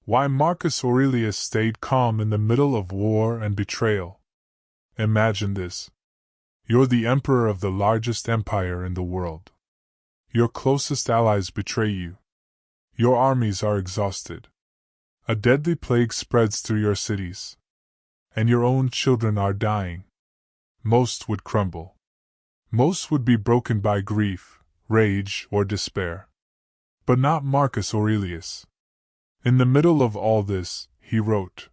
Why Marcus Aurelius stayed calm in the middle of war and betrayal. Imagine this. You're the emperor of the largest empire in the world. Your closest allies betray you. Your armies are exhausted. A deadly plague spreads through your cities. And your own children are dying. Most would crumble. Most would be broken by grief, rage, or despair. But not Marcus Aurelius. In the middle of all this, he wrote,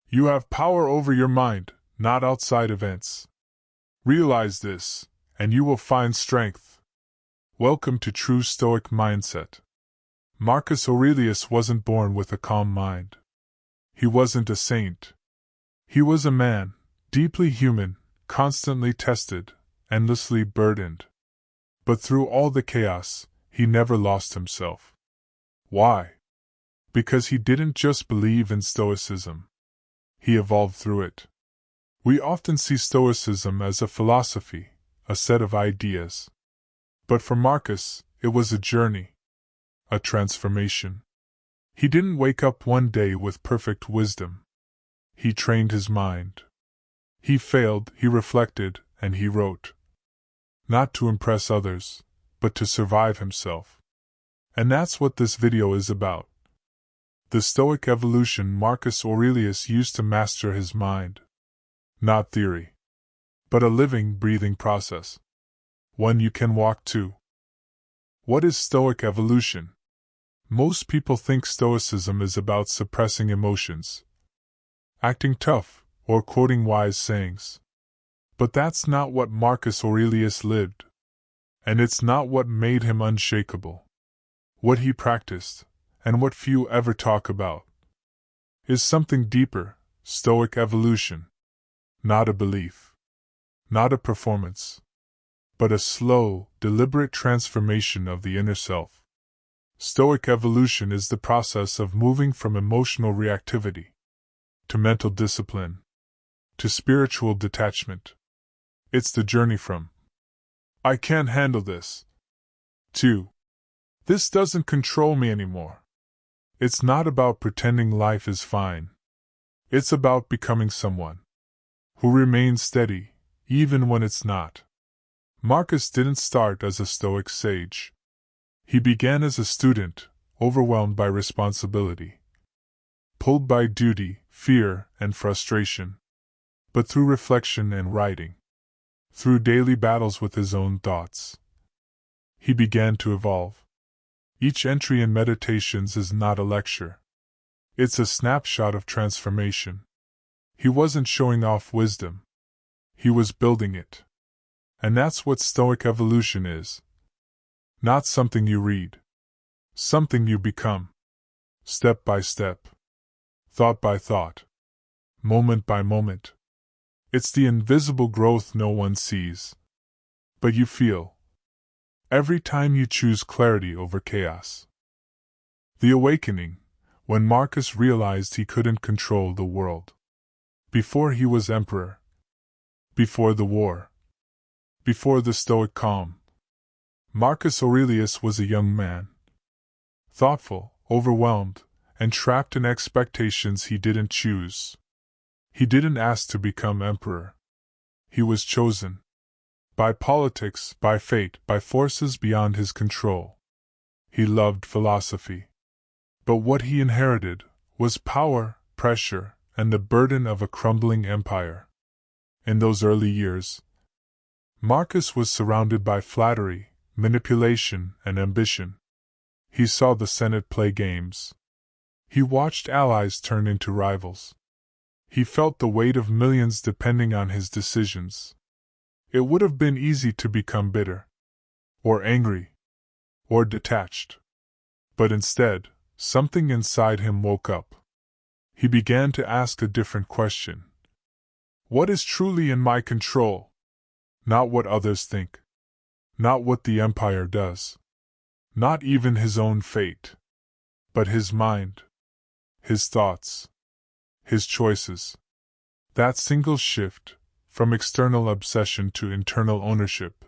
"You have power over your mind, not outside events. Realize this, and you will find strength." Welcome to true Stoic mindset. Marcus Aurelius wasn't born with a calm mind. He wasn't a saint. He was a man, deeply human, constantly tested, endlessly burdened. But through all the chaos, he never lost himself. Why? Because he didn't just believe in Stoicism. He evolved through it. We often see Stoicism as a philosophy, a set of ideas. But for Marcus, it was a journey, a transformation. He didn't wake up one day with perfect wisdom. He trained his mind. He failed, he reflected, and he wrote. Not to impress others, but to survive himself. And that's what this video is about. The Stoic evolution Marcus Aurelius used to master his mind. Not theory, but a living, breathing process. One you can walk to. What is Stoic evolution? Most people think Stoicism is about suppressing emotions, acting tough, or quoting wise sayings. But that's not what Marcus Aurelius lived. And it's not what made him unshakable. What he practiced, and what few ever talk about, is something deeper, Stoic evolution. Not a belief. Not a performance. But a slow, deliberate transformation of the inner self. Stoic evolution is the process of moving from emotional reactivity to mental discipline, to spiritual detachment. It's the journey from "I can't handle this" to "This doesn't control me anymore." It's not about pretending life is fine. It's about becoming someone who remains steady, even when it's not. Marcus didn't start as a Stoic sage. He began as a student, overwhelmed by responsibility, pulled by duty, fear, and frustration. But through reflection and writing, through daily battles with his own thoughts, he began to evolve. Each entry in Meditations is not a lecture. It's a snapshot of transformation. He wasn't showing off wisdom. He was building it. And that's what Stoic evolution is. Not something you read. Something you become. Step by step. Thought by thought. Moment by moment. It's the invisible growth no one sees. But you feel. Every time you choose clarity over chaos. The awakening, when Marcus realized he couldn't control the world. Before he was emperor. Before the war. Before the Stoic calm. Marcus Aurelius was a young man. Thoughtful, overwhelmed, and trapped in expectations he didn't choose. He didn't ask to become emperor. He was chosen. By politics, by fate, by forces beyond his control. He loved philosophy. But what he inherited was power, pressure, and the burden of a crumbling empire. In those early years, Marcus was surrounded by flattery, manipulation, and ambition. He saw the Senate play games. He watched allies turn into rivals. He felt the weight of millions depending on his decisions. It would have been easy to become bitter, or angry, or detached. But instead, something inside him woke up. He began to ask a different question. What is truly in my control? Not what others think. Not what the empire does. Not even his own fate. But his mind. His thoughts. His choices. That single shift, from external obsession to internal ownership,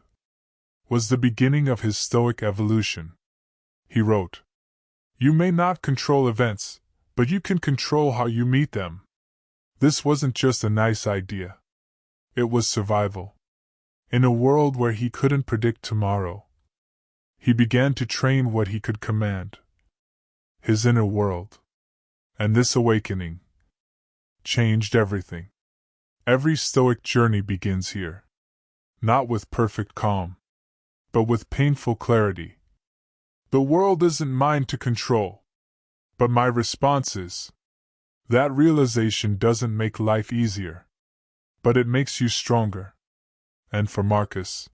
was the beginning of his Stoic evolution. He wrote, "You may not control events, but you can control how you meet them. This wasn't just a nice idea. It was survival. In a world where he couldn't predict tomorrow, he began to train what he could command. His inner world. And this awakening changed everything. Every Stoic journey begins here. Not with perfect calm, but with painful clarity. The world isn't mine to control, but my response is. That realization doesn't make life easier, but it makes you stronger. And for Marcus,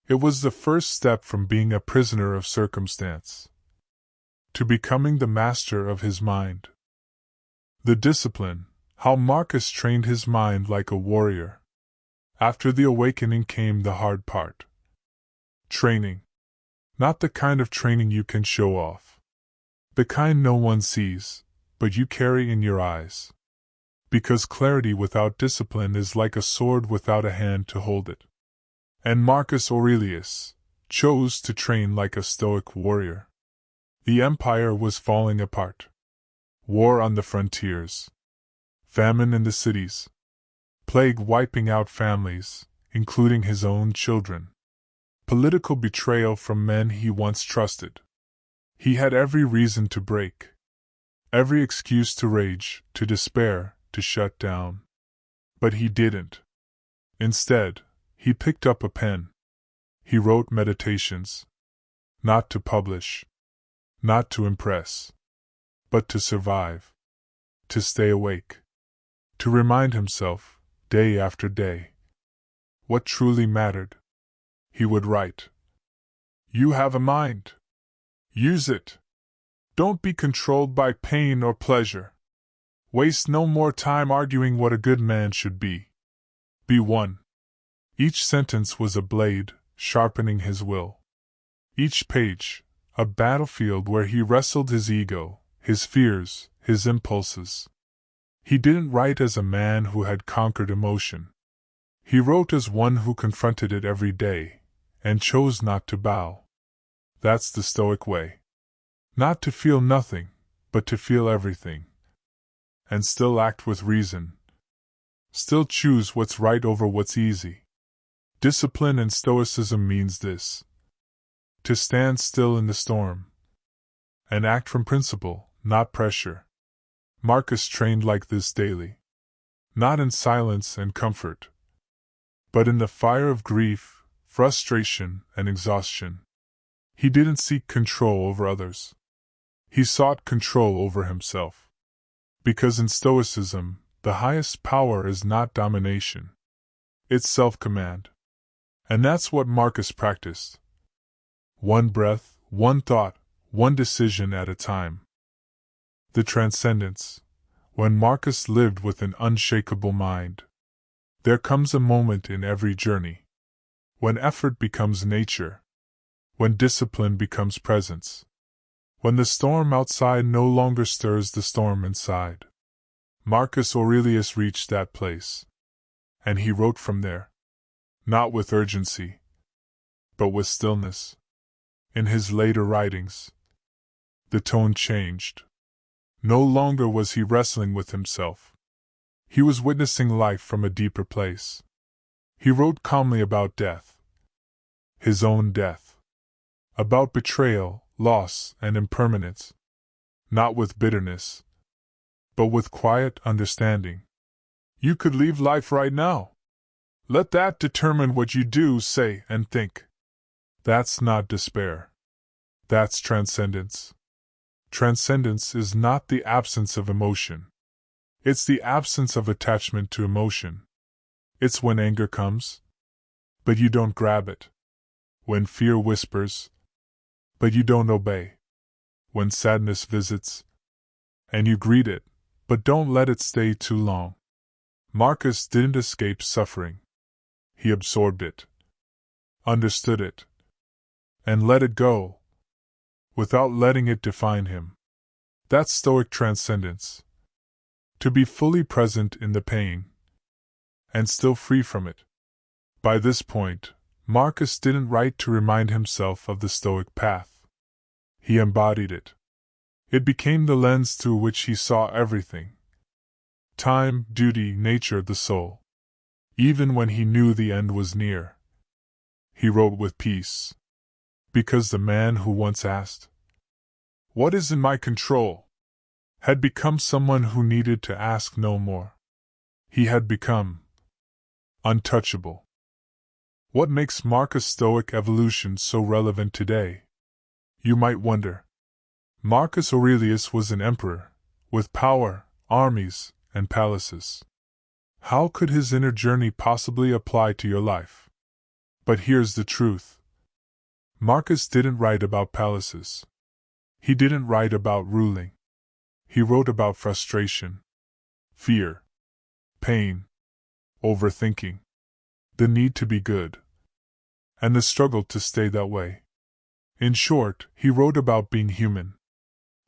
it was the first step from being a prisoner of circumstance to becoming the master of his mind. The discipline, how Marcus trained his mind like a warrior. After the awakening came the hard part. Training. Not the kind of training you can show off. The kind no one sees, but you carry in your eyes. Because clarity without discipline is like a sword without a hand to hold it. And Marcus Aurelius chose to train like a Stoic warrior. The empire was falling apart. War on the frontiers. Famine in the cities. Plague wiping out families, including his own children. Political betrayal from men he once trusted. He had every reason to break. Every excuse to rage, to despair, to shut down. But he didn't. Instead, he picked up a pen. He wrote meditations. Not to publish. Not to impress. But to survive. To stay awake. To remind himself, day after day, what truly mattered. He would write. You have a mind. Use it. Don't be controlled by pain or pleasure. Waste no more time arguing what a good man should be. Be one. Each sentence was a blade, sharpening his will. Each page, a battlefield where he wrestled his ego, his fears, his impulses. He didn't write as a man who had conquered emotion. He wrote as one who confronted it every day, and chose not to bow. That's the Stoic way. Not to feel nothing, but to feel everything. And still act with reason. Still choose what's right over what's easy. Discipline and Stoicism means this. To stand still in the storm. And act from principle, not pressure. Marcus trained like this daily. Not in silence and comfort, but in the fire of grief, frustration, and exhaustion. He didn't seek control over others. He sought control over himself. Because in Stoicism, the highest power is not domination. It's self-command. And that's what Marcus practiced. One breath, one thought, one decision at a time. The transcendence. When Marcus lived with an unshakable mind. There comes a moment in every journey. When effort becomes nature. When discipline becomes presence. When the storm outside no longer stirs the storm inside. Marcus Aurelius reached that place. And he wrote from there. Not with urgency, but with stillness. In his later writings, the tone changed. No longer was he wrestling with himself. He was witnessing life from a deeper place. He wrote calmly about death. His own death. About betrayal, loss, and impermanence. Not with bitterness, but with quiet understanding. You could leave life right now. Let that determine what you do, say, and think. That's not despair. That's transcendence. Transcendence is not the absence of emotion. It's the absence of attachment to emotion. It's when anger comes, but you don't grab it. When fear whispers, but you don't obey. When sadness visits, and you greet it, but don't let it stay too long. Marcus didn't escape suffering. He absorbed it, understood it, and let it go, without letting it define him. That's Stoic transcendence. To be fully present in the pain, and still free from it. By this point, Marcus didn't write to remind himself of the Stoic path. He embodied it. It became the lens through which he saw everything: time, duty, nature, the soul. Even when he knew the end was near, he wrote with peace. Because the man who once asked, "What is in my control?" had become someone who needed to ask no more. He had become untouchable. What makes Marcus' Stoic evolution so relevant today? You might wonder. Marcus Aurelius was an emperor, with power, armies, and palaces. How could his inner journey possibly apply to your life? But here's the truth. Marcus didn't write about palaces. He didn't write about ruling. He wrote about frustration, fear, pain, overthinking, the need to be good, and the struggle to stay that way. In short, he wrote about being human.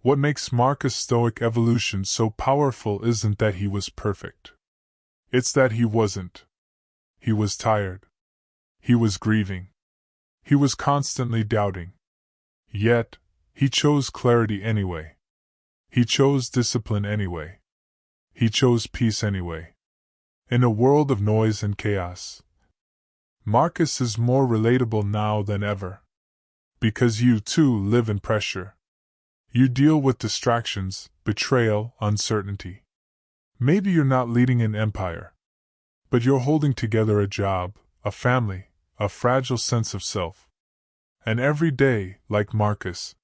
What makes Marcus' Stoic evolution so powerful isn't that he was perfect. It's that he wasn't. He was tired. He was grieving. He was constantly doubting. Yet, he chose clarity anyway. He chose discipline anyway. He chose peace anyway. In a world of noise and chaos, Marcus is more relatable now than ever. Because you too live in pressure. You deal with distractions, betrayal, uncertainty. Maybe you're not leading an empire, but you're holding together a job, a family, a fragile sense of self. And every day, like Marcus,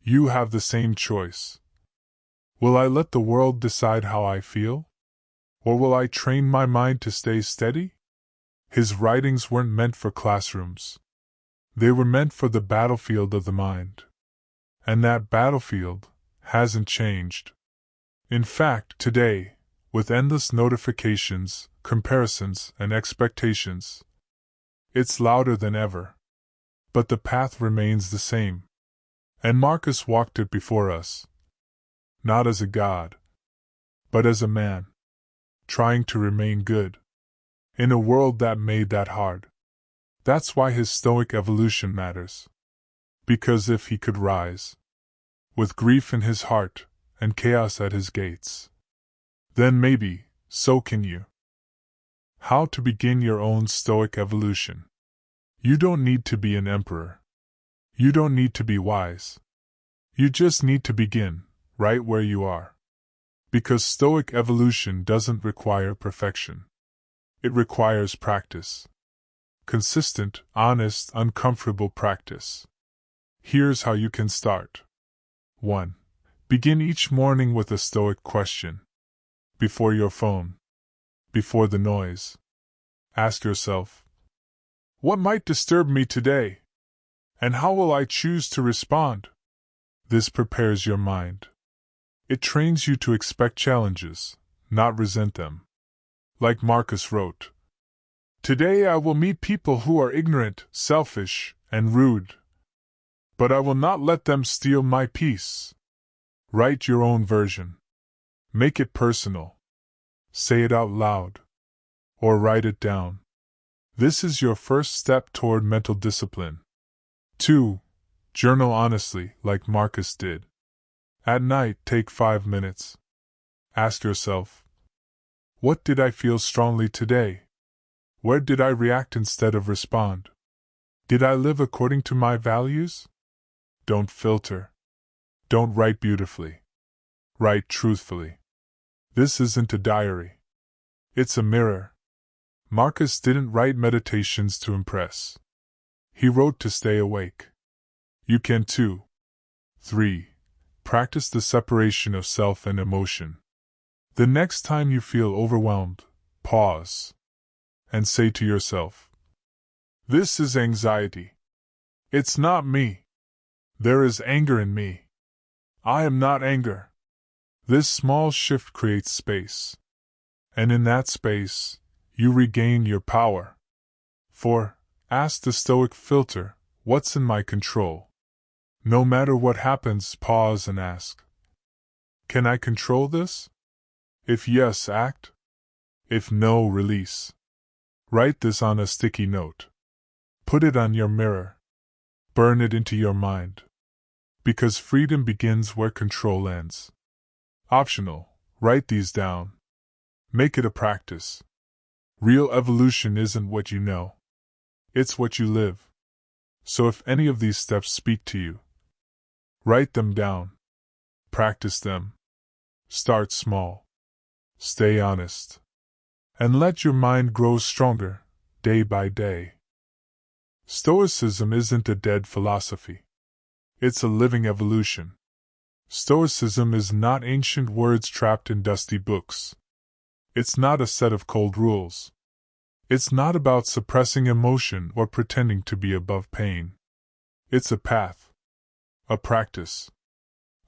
you have the same choice. Will I let the world decide how I feel? Or will I train my mind to stay steady? His writings weren't meant for classrooms. They were meant for the battlefield of the mind. And that battlefield hasn't changed. In fact, today, with endless notifications, comparisons, and expectations, it's louder than ever. But the path remains the same. And Marcus walked it before us. Not as a god, but as a man, trying to remain good, in a world that made that hard. That's why his Stoic evolution matters. Because if he could rise, with grief in his heart and chaos at his gates, then maybe, so can you. How to begin your own Stoic evolution. You don't need to be an emperor. You don't need to be wise. You just need to begin, right where you are. Because Stoic evolution doesn't require perfection. It requires practice. Consistent, honest, uncomfortable practice. Here's how you can start. 1. Begin each morning with a Stoic question. Before your phone. Before the noise. Ask yourself, what might disturb me today? And how will I choose to respond? This prepares your mind. It trains you to expect challenges, not resent them. Like Marcus wrote, "Today I will meet people who are ignorant, selfish, and rude. But I will not let them steal my peace." Write your own version. Make it personal. Say it out loud. Or write it down. This is your first step toward mental discipline. 2. Journal honestly, like Marcus did. At night, take 5 minutes. Ask yourself, what did I feel strongly today? Where did I react instead of respond? Did I live according to my values? Don't filter. Don't write beautifully. Write truthfully. This isn't a diary. It's a mirror. Marcus didn't write meditations to impress. He wrote to stay awake. You can too. 3. Practice the separation of self and emotion. The next time you feel overwhelmed, pause and say to yourself, this is anxiety. It's not me. There is anger in me. I am not anger. This small shift creates space. And in that space, you regain your power. 4. Ask the Stoic filter, what's in my control? No matter what happens, pause and ask, can I control this? If yes, act. If no, release. Write this on a sticky note. Put it on your mirror. Burn it into your mind. Because freedom begins where control ends. Optional, write these down. Make it a practice. Real evolution isn't what you know. It's what you live. So if any of these steps speak to you, write them down. Practice them. Start small. Stay honest. And let your mind grow stronger, day by day. Stoicism isn't a dead philosophy. It's a living evolution. Stoicism is not ancient words trapped in dusty books. It's not a set of cold rules. It's not about suppressing emotion or pretending to be above pain. It's a path, a practice,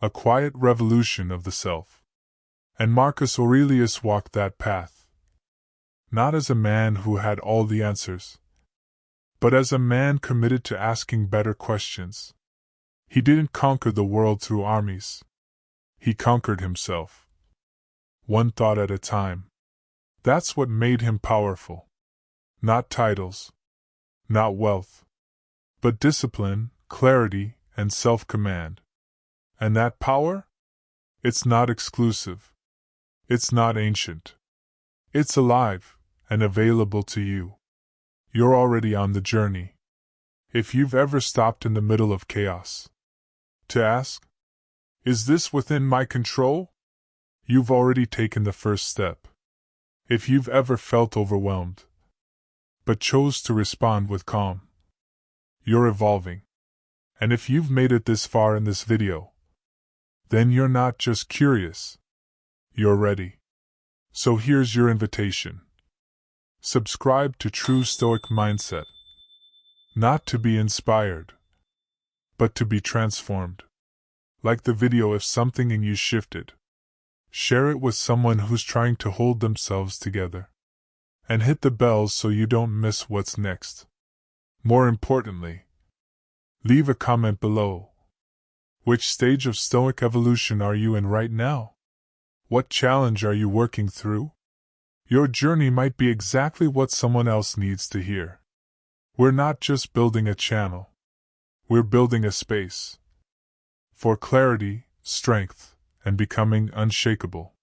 a quiet revolution of the self. And Marcus Aurelius walked that path. Not as a man who had all the answers, but as a man committed to asking better questions. He didn't conquer the world through armies. He conquered himself. One thought at a time. That's what made him powerful. Not titles, not wealth, but discipline, clarity, and self-command. And that power? It's not exclusive. It's not ancient. It's alive and available to you. You're already on the journey. If you've ever stopped in the middle of chaos to ask, is this within my control? You've already taken the first step. If you've ever felt overwhelmed, but chose to respond with calm, you're evolving. And if you've made it this far in this video, then you're not just curious, you're ready. So here's your invitation. Subscribe to True Stoic Mindset. Not to be inspired, but to be transformed. Like the video if something in you shifted. Share it with someone who's trying to hold themselves together. And hit the bell so you don't miss what's next. More importantly, leave a comment below. Which stage of Stoic evolution are you in right now? What challenge are you working through? Your journey might be exactly what someone else needs to hear. We're not just building a channel. We're building a space for clarity, strength, and becoming unshakable.